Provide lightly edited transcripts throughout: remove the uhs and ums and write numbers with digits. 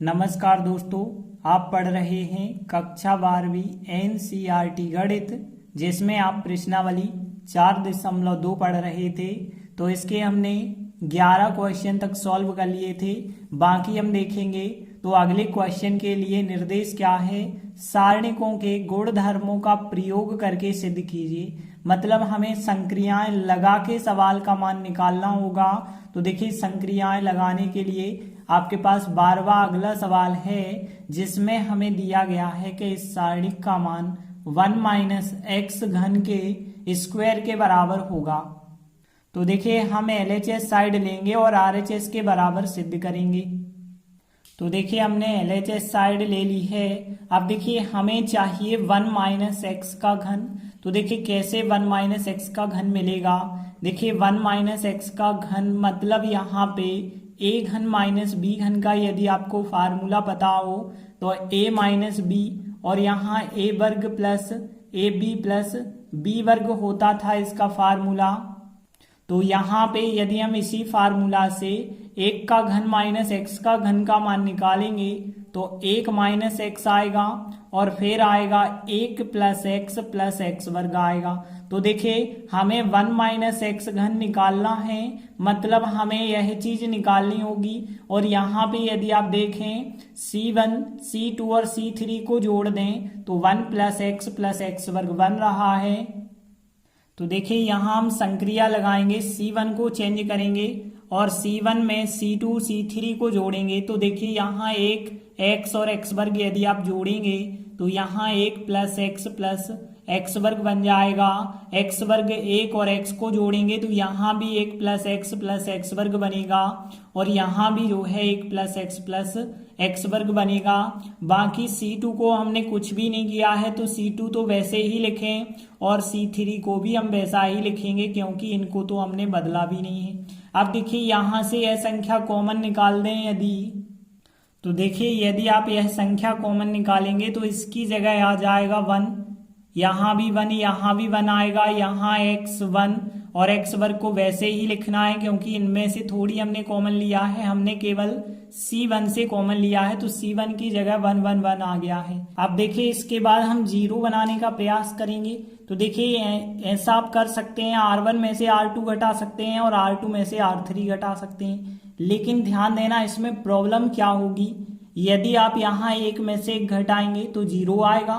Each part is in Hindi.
नमस्कार दोस्तों, आप पढ़ रहे हैं कक्षा 12वीं एनसीईआरटी गणित, जिसमें आप प्रश्नावली 4.2 पढ़ रहे थे। तो इसके हमने 11 क्वेश्चन तक सॉल्व कर लिए थे, बाकी हम देखेंगे। तो अगले क्वेश्चन के लिए निर्देश क्या है? सारणिकों के गुणधर्मों का प्रयोग करके सिद्ध कीजिए। मतलब हमें संक्रियाएं लगा के सवाल का मान निकालना होगा। तो देखिए, संक्रियाएं लगाने के लिए आपके पास 12वां अगला सवाल है, जिसमें हमें दिया गया है कि इस सारणिक का मान 1 - x घन के स्क्वायर के बराबर होगा। तो देखिए, हम LHS साइड लेंगे और RHS के बराबर सिद्ध करेंगे। तो देखिए, हमने LHS साइड ले ली है। अब देखिए, हमें चाहिए 1 - x का घन। तो देखिए, कैसे 1 - x का घन मिलेगा? देखिए, 1 - x का घन मतलब यहाँ पे a घन माइनस b घन का यदि आपको फार्मूला पता हो तो a - b, और यहाँ a वर्ग प्लस ab प्लस b वर्ग होता था इसका फार्मूला। तो यहाँ पे यदि हम इसी फार्मूला से 1 का घन माइनस x का घन का मान निकालेंगे तो 1 - x आएगा, और फिर आएगा 1 प्लस x वर्ग आएगा। तो देखिए, हमें 1 - x घन निकालना है, मतलब हमें यह चीज निकालनी होगी। और यहाँ पे यदि आप देखें C1, C2 और C3 को जोड़ दें तो 1 प्लस x वर्ग बन रहा है। तो देखिए, यहाँ हम संक्रिया लगाएंगे, C1 को चेंज करेंगे और C1 में C2 C3 को जोड़ेंगे। तो देखिए, यहाँ एक x और x वर्ग यदि आप जोड़ेंगे तो यहाँ 1 प्लस x वर्ग बन जाएगा। x वर्ग 1 और x को जोड़ेंगे तो यहाँ भी 1 प्लस x वर्ग बनेगा, और यहाँ भी जो है 1 प्लस x वर्ग बनेगा। बाकी C2 को हमने कुछ भी नहीं किया है, तो C2 तो वैसे ही लिखें, और C3 को भी हम वैसा ही लिखेंगे क्योंकि इनको तो हमने बदला भी नहीं है। अब देखिए, यहाँ से यह संख्या कॉमन निकाल दें यदि, तो देखिए, यदि आप यह संख्या कॉमन निकालेंगे तो इसकी जगह आ जाएगा 1, यहाँ भी 1, यहाँ भी 1 आएगा, यहाँ x1 और x वर्ग को वैसे ही लिखना है क्योंकि इनमें से थोड़ी हमने कॉमन लिया है, हमने केवल C1 से कॉमन लिया है, तो C1 की जगह 1 1 1 आ गया है। अब देखिए, इसके बाद हम 0 बनाने का प्रयास करेंगे। तो देखिए, ऐसा आप कर सकते हैं, R1 में से R2 घटा सकते हैं और R2 में से R3 घटा सकते हैं, लेकिन ध्यान देना इसमें प्रॉब्लम क्या होगी। यदि आप यहाँ 1 में से 1 घटाएंगे तो 0 आएगा,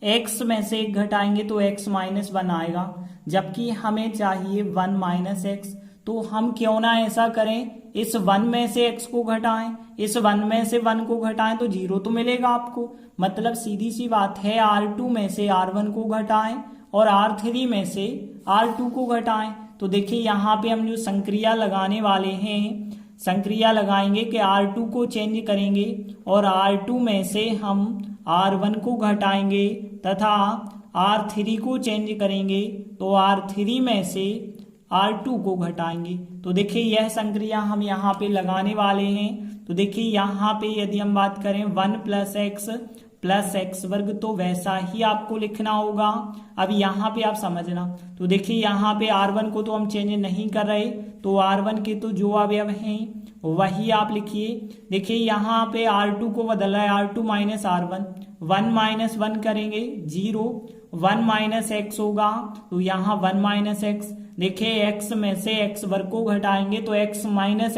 x में से 1 घटाएंगे तो x - 1 आएगा, जबकि हमें चाहिए 1 - x। तो हम क्यों ना ऐसा करें, इस 1 में से x को घटाएं, इस 1 में से 1 को घटाएं तो 0 तो मिलेगा आपको। मतलब सीधी सी बात है, R2 में से R1 को घटाएं और R3 में से R2 को घटाएं। तो देखिए, यहाँ पे हम जो संक्रिया लगाने वाले हैं, संक्रिया लगाएंगे कि R2 को चेंज करेंगे और R2 में से हम R1 को घटाएंगे तथा R3 को चेंज करेंगे तो R3 में से R2 को घटाएंगे। तो देखिए, यह संक्रिया हम यहाँ पे लगाने वाले हैं। तो देखिए, यहाँ पे यदि हम बात करें 1 प्लस x वर्ग, तो वैसा ही आपको लिखना होगा। अब यहाँ पे आप समझना, तो देखिए, यहाँ पे R1 को तो हम चेंज नहीं कर रहे, तो R1 के तो जो अवयव हैं वही आप लिखिए। देखिए, यहाँ पे R2 को बदल रहा है, R2 - R1, 1 - 1 करेंगे 0, 1 - x होगा, तो यहाँ 1 - x। देखिए, x में से x वर्ग को घटाएंगे तो x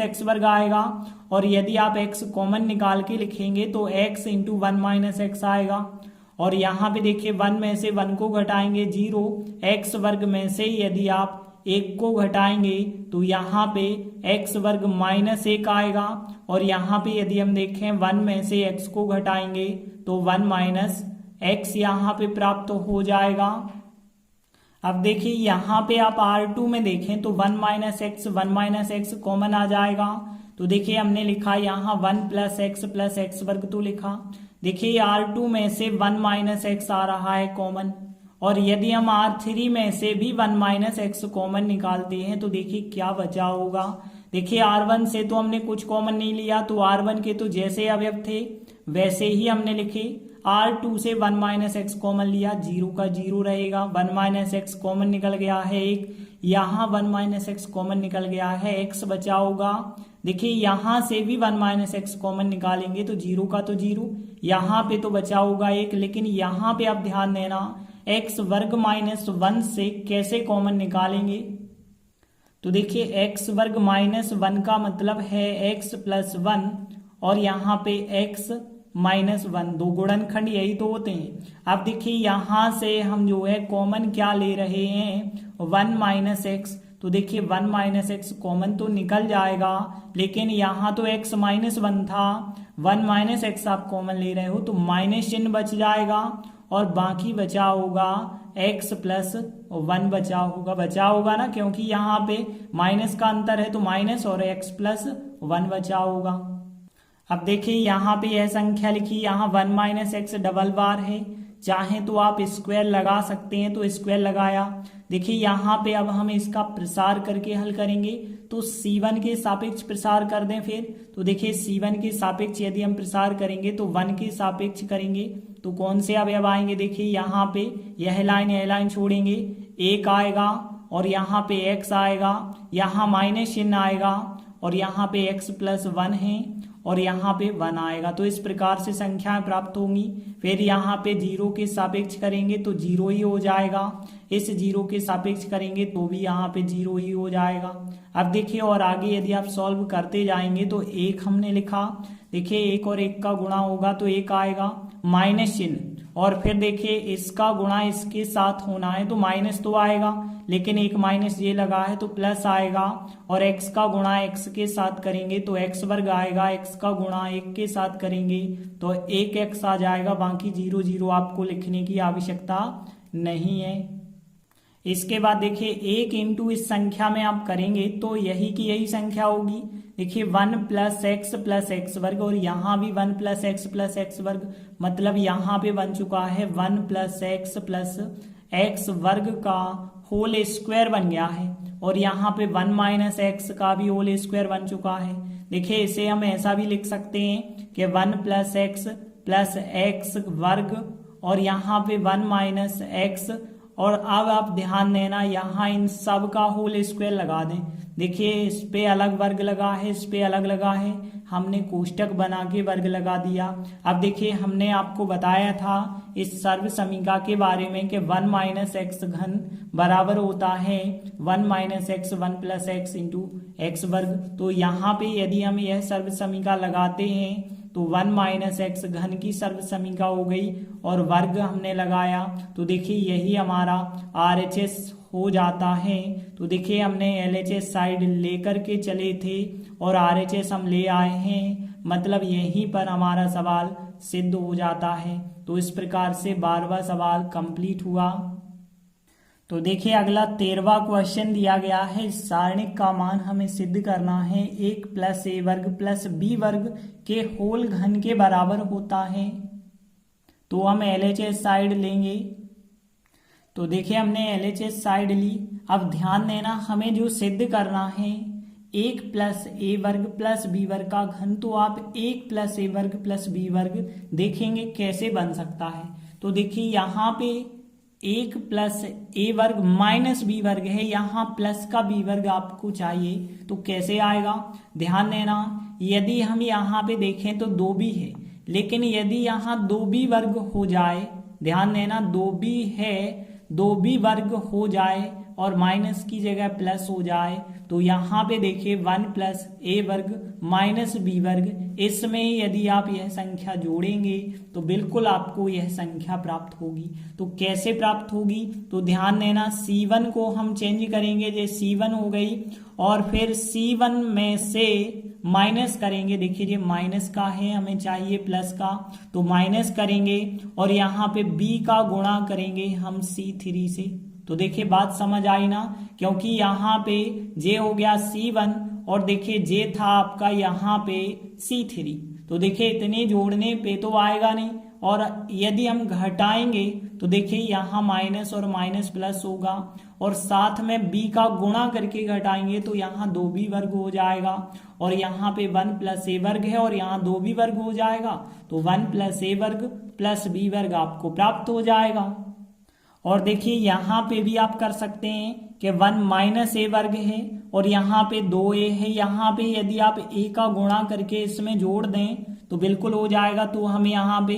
- x वर्ग आएगा, और यदि आप x कॉमन निकाल के लिखेंगे तो x × 1 - x आएगा। और यहाँ पे देखिए, 1 में से 1 को घटाएंगे 0, x वर्ग में से यदि आप 1 को घटाएंगे तो यहाँ पे x वर्ग -1 आएगा, और यहाँ पे यदि हम देखें 1 में से x को घटाएंगे तो 1 - x यहाँ पे प्राप्त हो जाएगा। अब देखिए, यहाँ पे आप R2 में देखें तो 1 - x कॉमन आ जाएगा। तो देखिए, हमने लिखा यहाँ 1 प्लस x वर्ग तो लिखा। देखिए, R2 में से 1 - x आ रहा है कॉमन, और यदि हम R3 में से भी 1 - x कॉमन निकालते हैं तो देखिए क्या बचा होगा। देखिए, R1 से तो हमने कुछ कॉमन नहीं लिया, तो R1 के तो जैसे अवयव थे वैसे ही हमने लिखे। R2 से 1 - x कॉमन लिया, 0 का 0 रहेगा, 1 - x कॉमन निकल गया है 1, यहाँ 1 - x कॉमन निकल गया है, x बचा होगा। देखिए यहाँ से भी 1 माइनस एक्स कॉमन निकालेंगे तो जीरो का तो जीरो, यहाँ पे तो बचा होगा एक, लेकिन यहाँ पे आप ध्यान देना एक्स वर्ग माइनस 1 से कैसे कॉमन निकालेंगे। तो देखिए एक्स वर्ग माइनस 1 का मतलब है एक्स प्लस 1 और यहाँ पे एक्स माइनस 1, दो गुणनखंड यही तो होते हैं। अब देखिए यहाँ से हम जो है कॉमन क्या ले रहे हैं 1 माइनस एक्स, तो देखिए 1 माइनस एक्स कॉमन तो निकल जाएगा, लेकिन यहाँ तो x माइनस 1 था, 1 माइनस एक्स आप कॉमन ले रहे हो तो माइनस चिन्ह बच जाएगा और बाकी बचा होगा x प्लस 1 बचा होगा ना, क्योंकि यहाँ पे माइनस का अंतर है तो माइनस और x प्लस 1 बचा होगा। अब देखिए यहाँ पे यह संख्या लिखी, यहाँ 1 माइनस एक्स डबल बार है, चाहे तो आप स्क्वायर लगा सकते हैं तो स्क्वायर लगाया। देखिए यहाँ पे अब हम इसका प्रसार करके हल करेंगे तो c1 के सापेक्ष प्रसार कर दें फिर, तो देखिए c1 के सापेक्ष यदि हम प्रसार करेंगे तो 1 के सापेक्ष करेंगे तो कौन से अवयव आएंगे। देखिए यहाँ पे यह लाइन छोड़ेंगे, एक आएगा और यहाँ पे x आएगा, यहाँ माइनस चिन्ह आएगा और यहाँ पे x प्लस 1 है और यहाँ पे 1 आएगा। तो इस प्रकार से संख्याएं प्राप्त होंगी। फिर यहाँ पे 0 के सापेक्ष करेंगे तो 0 ही हो जाएगा, इस 0 के सापेक्ष करेंगे तो भी यहाँ पे 0 ही हो जाएगा। अब देखिए और आगे यदि आप सॉल्व करते जाएंगे तो 1 हमने लिखा, देखिए 1 और 1 का गुणा होगा तो 1 आएगा, माइनस चिन्ह, और फिर देखिए इसका गुणा इसके साथ होना है तो माइनस तो आएगा, लेकिन एक माइनस ये लगा है तो प्लस आएगा, और x का गुणा x के साथ करेंगे तो x वर्ग आएगा, x का गुणा 1 के साथ करेंगे तो 1x आ जाएगा, बाकी 0 0 आपको लिखने की आवश्यकता नहीं है। इसके बाद देखिए 1 इंटू इस संख्या में आप करेंगे तो यही की यही संख्या होगी। देखिए 1 प्लस एक्स वर्ग और यहाँ भी 1 प्लस एक्स वर्ग, मतलब यहाँ पे बन चुका है 1 प्लस एक्स वर्ग का होल स्क्वायर बन गया है, और यहाँ पे 1 माइनस एक्स का भी होल स्क्वायर बन चुका है। देखिए इसे हम ऐसा भी लिख सकते हैं कि 1 प्लस एक्स वर्ग और यहाँ पे 1 माइनस एक्स, और अब आप ध्यान देना यहाँ इन सब का होल स्क्वायर लगा दें। देखिए इस पे अलग वर्ग लगा है, इस पे अलग लगा है, हमने कोष्टक बना के वर्ग लगा दिया। अब देखिए हमने आपको बताया था इस सर्व समीका के बारे में कि 1 माइनस एक्स घन बराबर होता है 1 minus x 1 plus x into x वर्ग। तो यहाँ पे यदि हम यह सर्व समीका लगाते हैं तो 1 माइनस एक्स घन की सर्व समीका हो गई और वर्ग हमने लगाया, तो देखिए यही हमारा RHS हो जाता है। तो देखिए हमने LHS साइड लेकर के चले थे और RHS हम ले आए हैं, मतलब यहीं पर हमारा सवाल सिद्ध हो जाता है। तो इस प्रकार से 12वां सवाल कंप्लीट हुआ। तो देखिए अगला 13वां क्वेश्चन दिया गया है, सारणिक का मान हमें सिद्ध करना है 1 प्लस ए वर्ग प्लस बी वर्ग के होल घन के बराबर होता है। तो हम LHS साइड लेंगे, तो देखिए हमने LHS साइड ली। अब ध्यान देना हमें जो सिद्ध करना है 1 प्लस ए वर्ग प्लस बी वर्ग का घन, तो आप 1 प्लस ए वर्ग प्लस बी वर्ग देखेंगे कैसे बन सकता है। तो देखिए यहाँ पे 1 प्लस ए वर्ग माइनस बी वर्ग है, यहाँ प्लस का बी वर्ग आपको चाहिए, तो कैसे आएगा। ध्यान देना यदि हम यहाँ पे देखें तो 2b है, लेकिन यदि यहाँ 2b वर्ग हो जाए, ध्यान देना 2b है, 2b वर्ग हो जाए और माइनस की जगह प्लस हो जाए, तो यहाँ पे देखिए 1 प्लस ए वर्ग माइनस बी वर्ग, इसमें यदि आप यह संख्या जोड़ेंगे तो बिल्कुल आपको यह संख्या प्राप्त होगी। तो कैसे प्राप्त होगी, तो ध्यान देना C1 को हम चेंज करेंगे, जो C1 हो गई, और फिर C1 में से माइनस करेंगे। देखिए ये माइनस का है, हमें चाहिए प्लस का, तो माइनस करेंगे और यहाँ पे B का गुणा करेंगे हम C3 से। तो देखिए बात समझ आई ना, क्योंकि यहाँ पे J हो गया C1 और देखिए J था आपका यहाँ पे C3, तो देखिए इतने जोड़ने पे तो आएगा नहीं, और यदि हम घटाएंगे तो देखिए यहाँ माइनस और माइनस प्लस होगा, और साथ में b का गुणा करके घटाएंगे तो यहाँ 2b वर्ग हो जाएगा, और यहाँ पे 1 प्लस ए वर्ग है और यहाँ 2b वर्ग हो जाएगा, तो 1 प्लस ए वर्ग प्लस बी वर्ग आपको प्राप्त हो जाएगा। और देखिए यहाँ पे भी आप कर सकते हैं कि 1 माइनस ए वर्ग है और यहाँ पे 2a है। यहाँ पे यदि आप a का गुणा करके इसमें जोड़ दें तो बिल्कुल हो जाएगा। तो हम यहाँ पे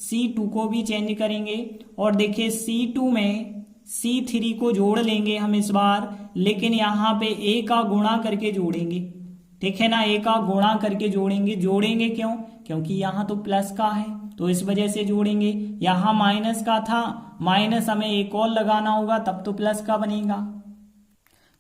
C2 को भी चेंज करेंगे और देखिए C2 में C3 को जोड़ लेंगे हम इस बार, लेकिन यहाँ पे a का गुणा करके जोड़ेंगे। ठीक है ना, a का गुणा करके जोड़ेंगे क्यों? क्योंकि यहाँ तो प्लस का है तो इस वजह से जोड़ेंगे। यहाँ माइनस का था, माइनस हमें एक और लगाना होगा तब तो प्लस का बनेगा।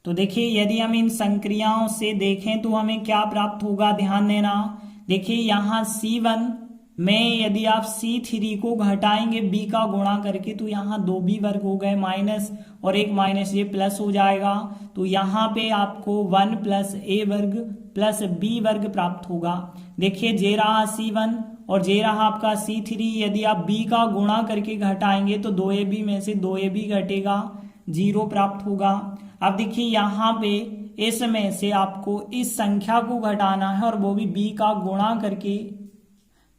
तो देखिए यदि हम इन संक्रियाओं से देखें तो हमें क्या प्राप्त होगा, ध्यान देना। देखिए यहाँ C1 में यदि आप C3 को घटाएंगे b का गुणा करके तो यहाँ 2b वर्ग हो गए माइनस और एक माइनस ये प्लस हो जाएगा। तो यहाँ पे आपको 1 प्लस a वर्ग प्लस b वर्ग प्राप्त होगा। देखिए जे रहा C1 और जे रहा आपका C3, यदि आप b का गुणा करके घटाएंगे तो 2ab में से 2ab घटेगा, 0 प्राप्त होगा। अब देखिए यहाँ पे इसमें से आपको इस संख्या को घटाना है और वो भी b का गुणा करके।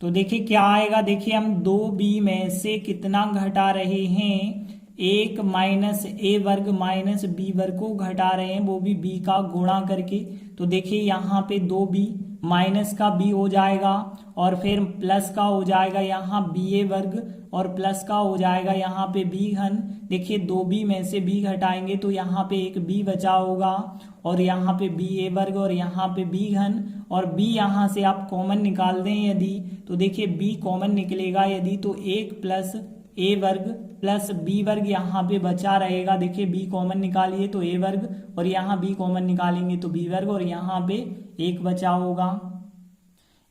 तो देखिए क्या आएगा, देखिए हम 2b में से कितना घटा रहे हैं, 1 माइनस a वर्ग माइनस b वर्ग को घटा रहे हैं, वो भी b का गुणा करके। तो देखिए यहाँ पे 2b माइनस का b हो जाएगा और फिर प्लस का हो जाएगा यहाँ ba वर्ग और प्लस का हो जाएगा यहाँ पे b घन। देखिए 2b में से b घटाएंगे तो यहाँ पे एक b बचा होगा और यहाँ पे ba वर्ग और यहाँ पे b घन, और b यहाँ से आप कॉमन निकाल दें यदि, तो देखिए b कॉमन निकलेगा यदि, तो 1 प्लस a वर्ग प्लस b वर्ग यहाँ पे बचा रहेगा। देखिए b कॉमन निकालिए तो a वर्ग और यहाँ b कॉमन निकालेंगे तो b वर्ग और यहाँ पे 1 बचा होगा।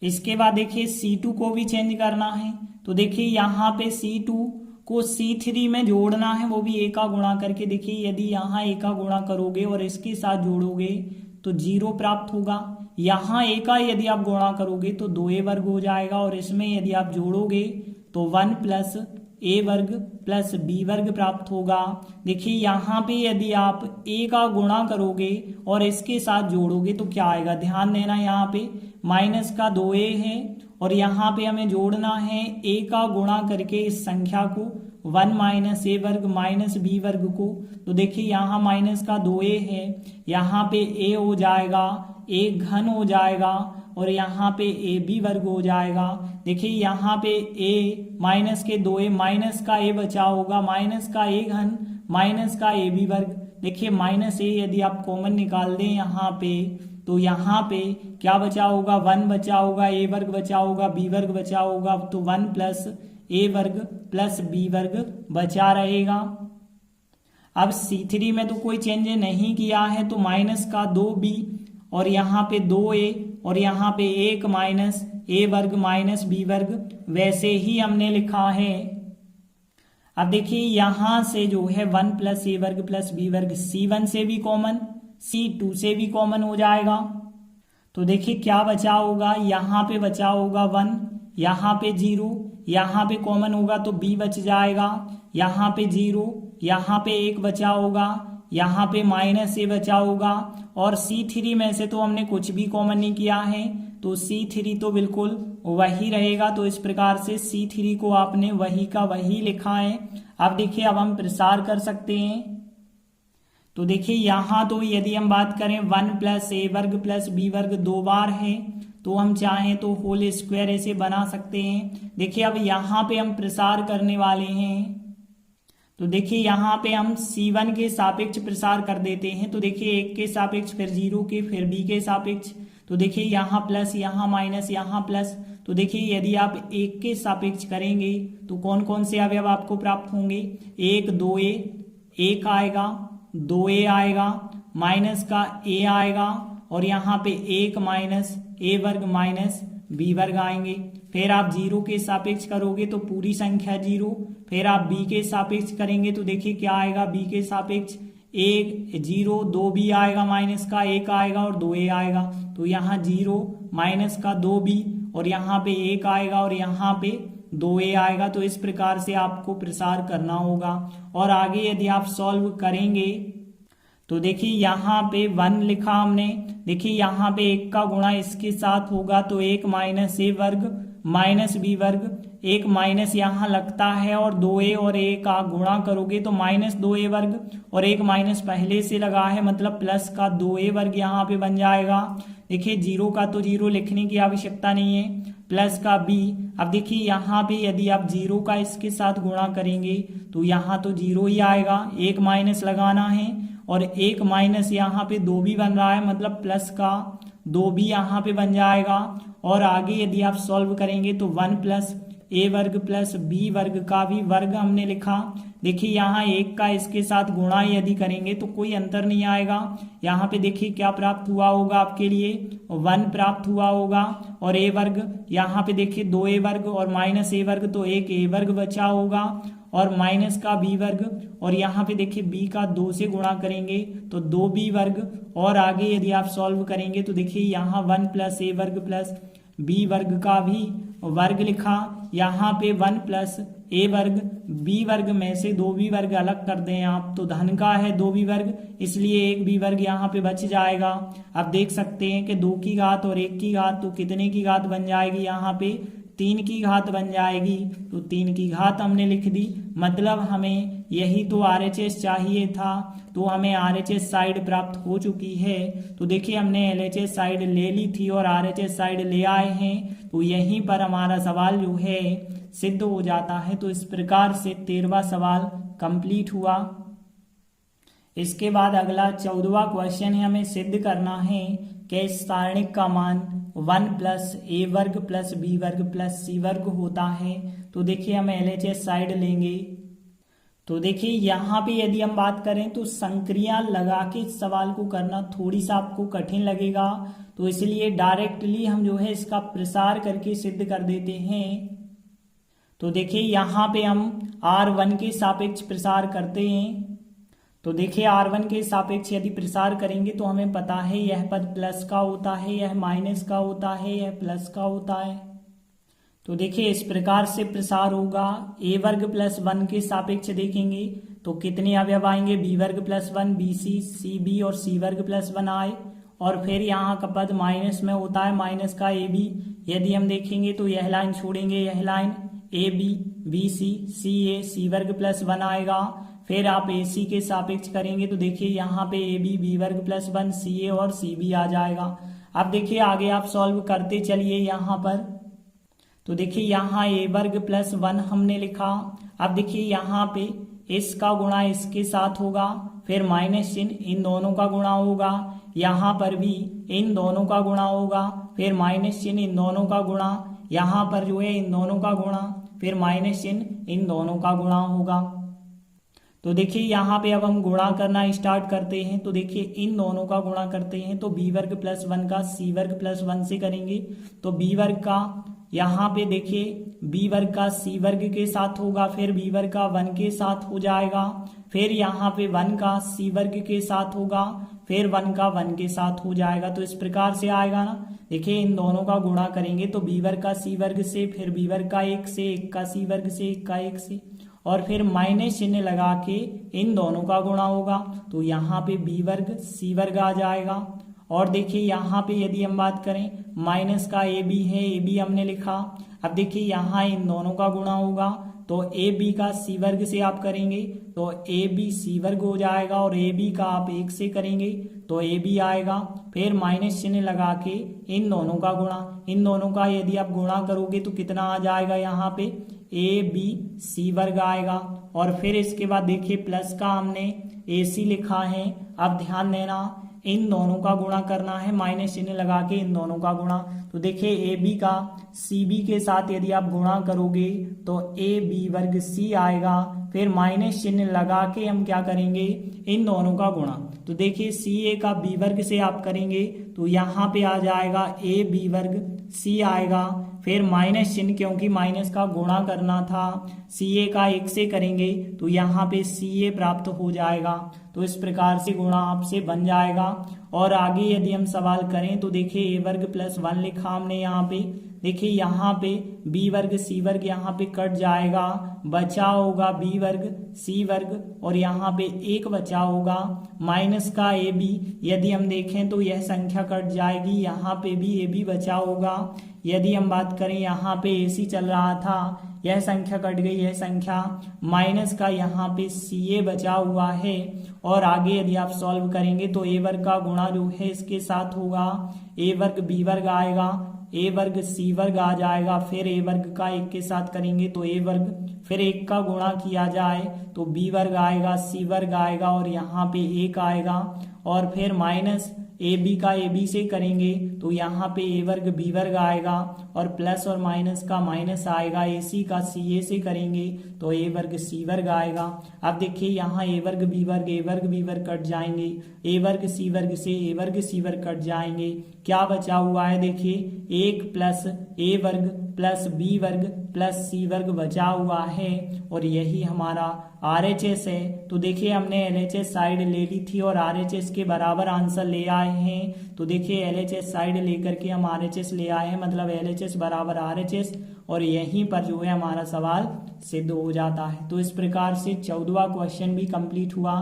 इसके बाद देखिए C2 को भी चेंज करना है। तो देखिए यहाँ पे C2 को C3 में जोड़ना है, वो भी a का गुणा करके। देखिए यदि यहाँ a का गुणा करोगे और इसके साथ जोड़ोगे तो 0 प्राप्त होगा। यहाँ a का यदि आप गुणा करोगे तो 2a वर्ग हो जाएगा और इसमें यदि आप जोड़ोगे तो 1 प्लस a वर्ग प्लस b वर्ग प्राप्त होगा। देखिए यहाँ पे यदि आप a का गुणा करोगे और इसके साथ जोड़ोगे तो क्या आएगा, ध्यान देना। यहाँ पे माइनस का 2a है और यहाँ पे हमें जोड़ना है a का गुणा करके इस संख्या को 1 माइनस a वर्ग माइनस b वर्ग को। तो देखिए यहाँ माइनस का 2a है, यहाँ पे a हो जाएगा, a घन हो जाएगा और यहाँ पे ए बी वर्ग हो जाएगा। देखिए यहाँ पे a माइनस के 2a माइनस का a बचा होगा, माइनस का a घन माइनस का ए बी वर्ग। देखिए माइनस a यदि आप कॉमन निकाल दें यहाँ पे तो यहाँ पे क्या बचा होगा, 1 बचा होगा, a वर्ग बचा होगा, b वर्ग बचा होगा, तो 1 प्लस a वर्ग प्लस b वर्ग बचा रहेगा। अब C3 में तो कोई चेंज नहीं किया है तो माइनस का 2b और यहाँ पे 2a और यहाँ पे 1 माइनस a वर्ग माइनस b वर्ग वैसे ही हमने लिखा है। अब देखिए यहाँ से जो है 1 प्लस a वर्ग प्लस b वर्ग C1 से भी कॉमन, C2 से भी कॉमन हो जाएगा। तो देखिए क्या बचा होगा, यहाँ पे बचा होगा 1, यहाँ पे 0, यहाँ पे कॉमन होगा तो b बच जाएगा, यहाँ पे 0, यहाँ पे 1 बचा होगा, यहाँ पे माइनस a बचा होगा और C3 में से तो हमने कुछ भी कॉमन नहीं किया है तो C3 तो बिल्कुल वही रहेगा। तो इस प्रकार से C3 को आपने वही का वही लिखा है। अब देखिए अब हम प्रसार कर सकते हैं। तो देखिए यहाँ तो यदि हम बात करें 1 प्लस a वर्ग प्लस b वर्ग 2 बार है तो हम चाहें तो होल स्क्वायर ऐसे बना सकते हैं। देखिए अब यहाँ पे हम प्रसार करने वाले हैं तो देखिए यहाँ पे हम C1 के सापेक्ष प्रसार कर देते हैं। तो देखिए 1 के सापेक्ष फिर 0 के फिर b के सापेक्ष। तो देखिए यहाँ प्लस यहाँ माइनस यहाँ प्लस। तो देखिए यदि आप 1 के सापेक्ष करेंगे तो कौन कौन से अवयव आपको प्राप्त होंगे, 1 2a 1 आएगा, 2a आएगा, माइनस का a आएगा और यहाँ पे 1 माइनस a वर्ग माइनस b वर्ग आएंगे। फिर आप 0 के सापेक्ष करोगे तो पूरी संख्या 0, फिर आप b के सापेक्ष करेंगे तो देखिए क्या आएगा, b के सापेक्ष 1 0 2b आएगा, माइनस का 1 आएगा और 2a आएगा। तो यहाँ 0 माइनस का 2b और यहाँ पे 1 आएगा और यहाँ पे 2a आएगा। तो इस प्रकार से आपको प्रसार करना होगा। और आगे यदि आप सॉल्व करेंगे तो देखिए यहाँ पे 1 लिखा हमने। देखिए यहाँ पे 1 का गुणा इसके साथ होगा तो 1 माइनस ए वर्ग माइनस बी वर्ग, एक माइनस यहाँ लगता है और 2a और a का गुणा करोगे तो माइनस 2a वर्ग, और एक माइनस पहले से लगा है मतलब प्लस का 2a वर्ग यहाँ पे बन जाएगा। देखिए 0 का तो 0 लिखने की आवश्यकता नहीं है, प्लस का b। अब देखिए यहाँ पे यदि आप 0 का इसके साथ गुणा करेंगे तो यहाँ तो 0 ही आएगा, एक माइनस लगाना है और एक माइनस यहाँ पे 2 भी बन रहा है मतलब प्लस का 2 भी यहाँ पे बन जाएगा। और आगे यदि आप सॉल्व करेंगे तो 1 प्लस ए वर्ग प्लस बी वर्ग का भी वर्ग हमने लिखा। देखिए यहाँ 1 का इसके साथ गुणा यदि करेंगे तो कोई अंतर नहीं आएगा। यहाँ पे देखिए क्या प्राप्त हुआ होगा आपके लिए, 1 प्राप्त हुआ होगा। और ए वर्ग यहाँ पे देखिए 2a वर्ग और माइनस ए वर्ग तो एक ए वर्ग बचा होगा और माइनस का बी वर्ग, और यहाँ पे देखिए b का 2 से गुणा करेंगे तो 2b वर्ग। और आगे यदि आप सॉल्व करेंगे तो देखिए यहाँ 1 प्लस ए वर्ग प्लस बी वर्ग का भी वर्ग लिखा। यहाँ पे 1 प्लस ए वर्ग बी वर्ग में से 2b वर्ग अलग कर दें आप तो धन का है 2b वर्ग, इसलिए एक b वर्ग यहाँ पे बच जाएगा। अब देख सकते हैं कि 2 की घात और 1 की घात तो कितने की घात बन जाएगी, यहाँ पे 3 की घात बन जाएगी। तो 3 की घात हमने लिख दी, मतलब हमें यही तो RHS चाहिए था, तो हमें RHS साइड प्राप्त हो चुकी है। तो देखिए हमने LHS साइड ले ली थी और RHS साइड ले आए हैं, तो यहीं पर हमारा सवाल जो है सिद्ध हो जाता है। तो इस प्रकार से 13वां सवाल कंप्लीट हुआ। इसके बाद अगला 14वां क्वेश्चन है, हमें सिद्ध करना है कि इस सारणिक का मान 1 प्लस ए वर्ग प्लस बी वर्ग प्लस सी वर्ग होता है। तो देखिए हम LHS साइड लेंगे। तो देखिए यहाँ पे यदि हम बात करें तो संक्रिया लगा के इस सवाल को करना थोड़ी सा आपको कठिन लगेगा, तो इसलिए डायरेक्टली हम जो है इसका प्रसार करके सिद्ध कर देते हैं। तो देखिए यहाँ पे हम R1 के सापेक्ष प्रसार करते हैं। तो देखिए R1 के सापेक्ष यदि प्रसार करेंगे तो हमें पता है यह पद प्लस का होता है, यह माइनस का होता है, यह प्लस का होता है। तो देखिए इस प्रकार से प्रसार होगा। ए वर्ग प्लस 1 के सापेक्ष देखेंगे तो कितने अवयव आएंगे, बी वर्ग प्लस 1 BC, सी बी और सी वर्ग प्लस 1 आए। और फिर यहाँ का पद माइनस में होता है, माइनस का ए बी। यदि हम देखेंगे तो यह लाइन छोड़ेंगे, यह line A B BC CA C वर्ग प्लस 1 आएगा। फिर आप AC के सापेक्ष करेंगे तो देखिए यहाँ पे AB बी वर्ग प्लस 1 CA और CB आ जाएगा। अब देखिए आगे आप सॉल्व करते चलिए यहाँ पर। तो देखिए यहाँ ए वर्ग प्लस 1 हमने लिखा। अब देखिए यहाँ पे इसका गुणा इसके साथ होगा, फिर माइनस चिन्ह इन दोनों का गुणा होगा, यहाँ पर भी इन दोनों का गुणा होगा, फिर माइनस चिन्ह इन दोनों का गुणा, यहाँ पर जो है इन दोनों का गुणा, फिर माइनस चिन्ह इन दोनों का गुणा होगा। तो देखिए यहाँ पे अब हम गुणा करना स्टार्ट करते हैं। तो देखिए इन दोनों का गुणा करते हैं तो बी वर्ग प्लस 1 का सी वर्ग प्लस 1 से करेंगे तो बी वर्ग का यहाँ पे देखिए बी वर्ग का सी वर्ग के साथ होगा, फिर बी वर्ग का 1 के साथ हो जाएगा, फिर यहाँ पे 1 का सी वर्ग के साथ होगा, फिर 1 का 1 के साथ हो जाएगा। तो इस प्रकार से आएगा ना। देखिए इन दोनों का गुणा करेंगे तो बी वर्ग का सी वर्ग से, फिर बी वर्ग का 1 से, 1 का सी वर्ग से, 1 का 1 से, और फिर माइनस चिन्ह लगा के इन दोनों का गुणा होगा तो यहाँ पे बी वर्ग सी वर्ग आ जाएगा। और देखिए यहाँ पे यदि हम बात करें माइनस का ए बी है, ए बी हमने लिखा। अब देखिए यहाँ इन दोनों का गुणा होगा तो ए बी का सी वर्ग से आप करेंगे तो ए बी सी वर्ग हो जाएगा, और ए बी का आप 1 से करेंगे तो ए बी आएगा। फिर माइनस चिन्ह लगा के इन दोनों का गुणा, इन दोनों का यदि आप गुणा करोगे तो कितना आ जाएगा, यहाँ पे ए बी सी वर्ग आएगा। और फिर इसके बाद देखिए प्लस का हमने ए सी लिखा है। अब ध्यान देना इन दोनों का गुणा करना है, माइनस चिन्ह लगा के इन दोनों का गुणा। तो देखिए ए बी का सी बी के साथ यदि आप गुणा करोगे तो ए बी वर्ग सी आएगा, फिर माइनस चिन्ह लगा के हम क्या करेंगे, इन दोनों का गुणा। तो देखिए सी ए का बी वर्ग से आप करेंगे तो यहाँ पे आ जाएगा ए बी वर्ग सी आएगा, फिर माइनस चिन्ह क्योंकि माइनस का गुणा करना था, सी ए का 1 से करेंगे तो यहाँ पे सी ए प्राप्त हो जाएगा। तो इस प्रकार से गुणा आपसे बन जाएगा। और आगे यदि हम सवाल करें तो देखिए ए वर्ग प्लस 1 लिखा हमने यहाँ पे, देखिए यहाँ पे बी वर्ग सी वर्ग यहाँ पे कट जाएगा, बचा होगा बी वर्ग सी वर्ग और यहाँ पे एक बचा होगा माइनस का ए बी। यदि हम देखें तो यह संख्या कट जाएगी, यहाँ पे भी ए बी बचा होगा। यदि हम बात करें यहाँ पे ए सी चल रहा था, यह संख्या कट गई, यह संख्या माइनस का यहाँ पे सी ए बचा हुआ है। और आगे यदि आप सॉल्व करेंगे तो ए वर्ग का गुणा जो है इसके साथ होगा, ए वर्ग बी वर्ग आएगा, ए वर्ग सी वर्ग आ जाएगा, फिर ए वर्ग का एक के साथ करेंगे तो ए वर्ग, फिर एक का गुणा किया जाए तो बी वर्ग आएगा, सी वर्ग आएगा और यहाँ पे एक आएगा और फिर माइनस ए बी का ए बी से करेंगे तो यहाँ पे ए वर्ग बी वर्ग आएगा और प्लस और माइनस का माइनस आएगा, ए सी का सी ए से करेंगे तो ए वर्ग सी वर्ग आएगा। अब देखिए यहाँ ए वर्ग बी वर्ग कट जाएंगे, ए वर्ग सी वर्ग से ए वर्ग सी वर्ग कट जाएंगे। क्या बचा हुआ है देखिए, एक प्लस ए वर्ग प्लस बी वर्ग प्लस सी वर्ग बचा हुआ है और यही हमारा RHS है। तो देखिए हमने LHS साइड ले ली थी और RHS के बराबर आंसर ले आए हैं। तो देखिए LHS साइड लेकर के हम RHS ले आए हैं, मतलब LHS बराबर RHS और यहीं पर जो है हमारा सवाल सिद्ध हो जाता है। तो इस प्रकार से 14वां क्वेश्चन भी कंप्लीट हुआ।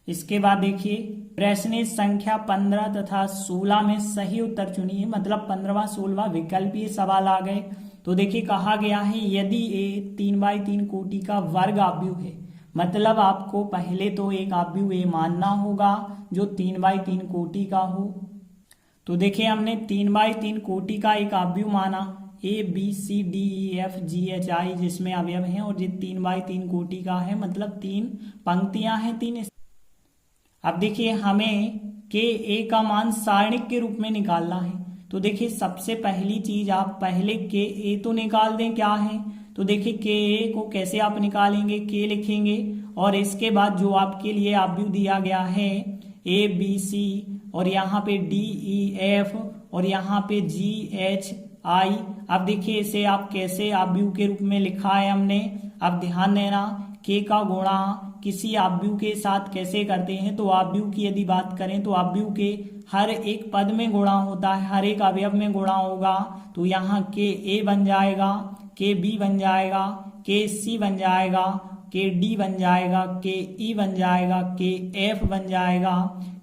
इसके बाद देखिए प्रश्न संख्या 15 तथा 16 में सही उत्तर चुनिए, मतलब 15वां 16वां विकल्पीय सवाल आ गए। तो देखिए कहा गया है यदि ए 3x3 कोटि का वर्ग आव्यूह है, मतलब आपको पहले तो एक आव्यूह ए मानना होगा जो 3x3 कोटि का हो। तो देखिए हमने 3x3 कोटि का एक आव्यूह माना A B C D E F G H I, जिसमें अवयव हैं और ये 3x3 कोटि का है, मतलब 3 पंक्तियां हैं 3। अब देखिए हमें के ए का मान सारणिक के रूप में निकालना है। तो देखिए सबसे पहली चीज आप पहले के ए तो निकाल दें क्या है। तो देखिए के ए को कैसे आप निकालेंगे, के लिखेंगे और इसके बाद जो आपके लिए आव्यूह दिया गया है ए बी सी और यहाँ पे डी ई एफ और यहाँ पे जी एच आई। अब देखिए इसे आप कैसे आव्यूह के रूप में लिखा है हमने। अब ध्यान देना के का गुणा किसी आव्यूह के साथ कैसे करते हैं। तो आव्यूह की यदि बात करें तो आव्यूह के हर एक पद में गुणा होता है, हर एक अवयव में गुणा होगा। तो यहाँ के ए बन जाएगा, के बी बन जाएगा, के सी बन जाएगा, के डी बन जाएगा, के ई बन जाएगा, के एफ बन जाएगा,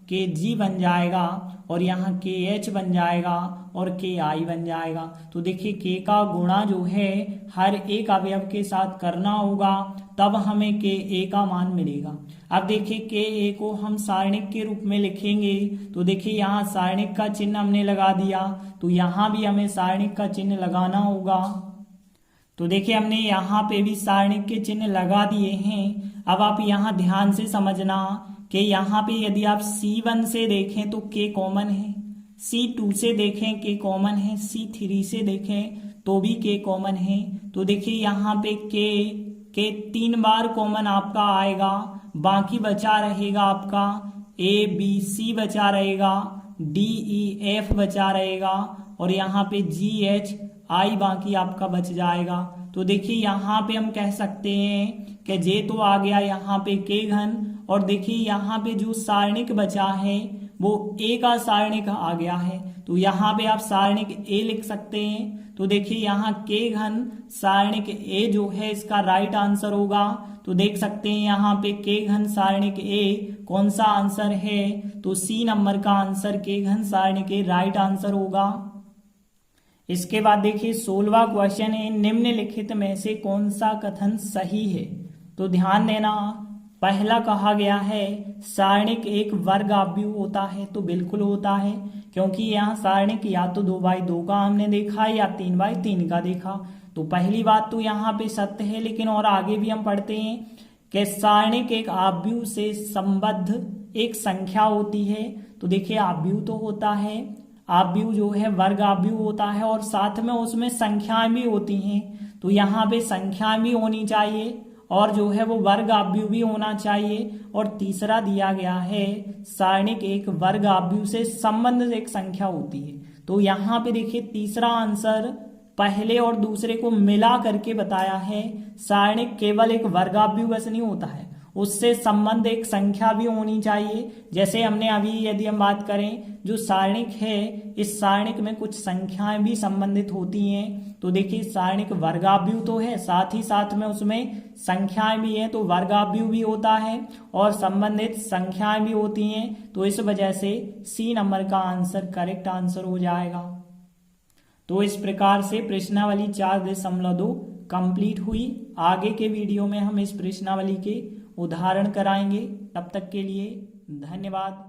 के जी बन जाएगा और यहाँ के एच बन जाएगा और के आई बन जाएगा। तो देखिए के का गुणा जो है हर एक अवयव के साथ करना होगा, तब हमें के ए का मान मिलेगा। अब देखिए के ए को हम सारणिक के रूप में लिखेंगे। तो देखिए यहाँ सारणिक का चिन्ह हमने लगा दिया, तो यहाँ भी हमें सारणिक का चिन्ह लगाना होगा। तो देखिए हमने यहाँ पे भी सारणिक के चिन्ह लगा दिए हैं। अब आप यहाँ ध्यान से समझना कि यहाँ पे यदि आप C1 से देखें तो के कॉमन है, C2 से देखें के कॉमन है, C3 से देखें तो भी के कॉमन है। तो देखिए यहाँ पे के 3 बार कॉमन आपका आएगा, बाकी बचा रहेगा आपका ए बी सी बचा रहेगा, डी ई एफ बचा रहेगा और यहाँ पे जी एच आई बाकी आपका बच जाएगा। तो देखिए यहाँ पे हम कह सकते हैं कि जे तो आ गया यहाँ पे के घन और देखिए यहाँ पे जो सारणिक बचा है वो ए का सारणिक आ गया है। तो यहाँ पे आप सारणिक ए लिख सकते हैं। तो देखिए यहाँ के घन सारणिक ए जो है इसका राइट आंसर होगा। तो देख सकते हैं यहाँ पे के घन सारणिक ए कौन सा आंसर है, तो सी नंबर का आंसर के घन सारणिक ए राइट आंसर होगा। इसके बाद देखिए 16वां क्वेश्चन है निम्नलिखित में से कौन सा कथन सही है। तो ध्यान देना, पहला कहा गया है सारणिक एक वर्ग आव्यूह होता है, तो बिल्कुल होता है क्योंकि यहाँ सारणिक या तो 2x2 का हमने देखा या 3x3 का देखा। तो पहली बात तो यहाँ पे सत्य है, लेकिन और आगे भी हम पढ़ते हैं कि सारणिक एक आव्यूह से संबद्ध एक संख्या होती है। तो देखिए आव्यूह तो होता है, आव्यूह जो है वर्ग आव्यूह होता है और साथ में उसमें संख्याएं भी होती हैं। तो यहाँ पे संख्याएं भी होनी चाहिए और जो है वो वर्ग आव्यूह भी होना चाहिए। और तीसरा दिया गया है सारणिक एक वर्ग आव्यूह से संबंधित एक संख्या होती है। तो यहाँ पे देखिए तीसरा आंसर पहले और दूसरे को मिला करके बताया है। सारणिक केवल एक वर्ग आव्यूह बस नहीं होता है, उससे संबंध एक संख्या भी होनी चाहिए। जैसे हमने अभी यदि हम बात करें जो सारणिक है, इस सारणिक में कुछ संख्याएं भी संबंधित होती हैं। तो देखिए सारणिक वर्गाव्यू तो है, साथ ही साथ में उसमें संख्याएं भी हैं, तो वर्गाव्यू भी होता है और संबंधित संख्याएं भी होती हैं। तो इस वजह से सी नंबर का आंसर करेक्ट आंसर हो जाएगा। तो इस प्रकार से प्रश्नावली 4.2 कंप्लीट हुई। आगे के वीडियो में हम इस प्रश्नावली के उदाहरण कराएंगे। तब तक के लिए धन्यवाद।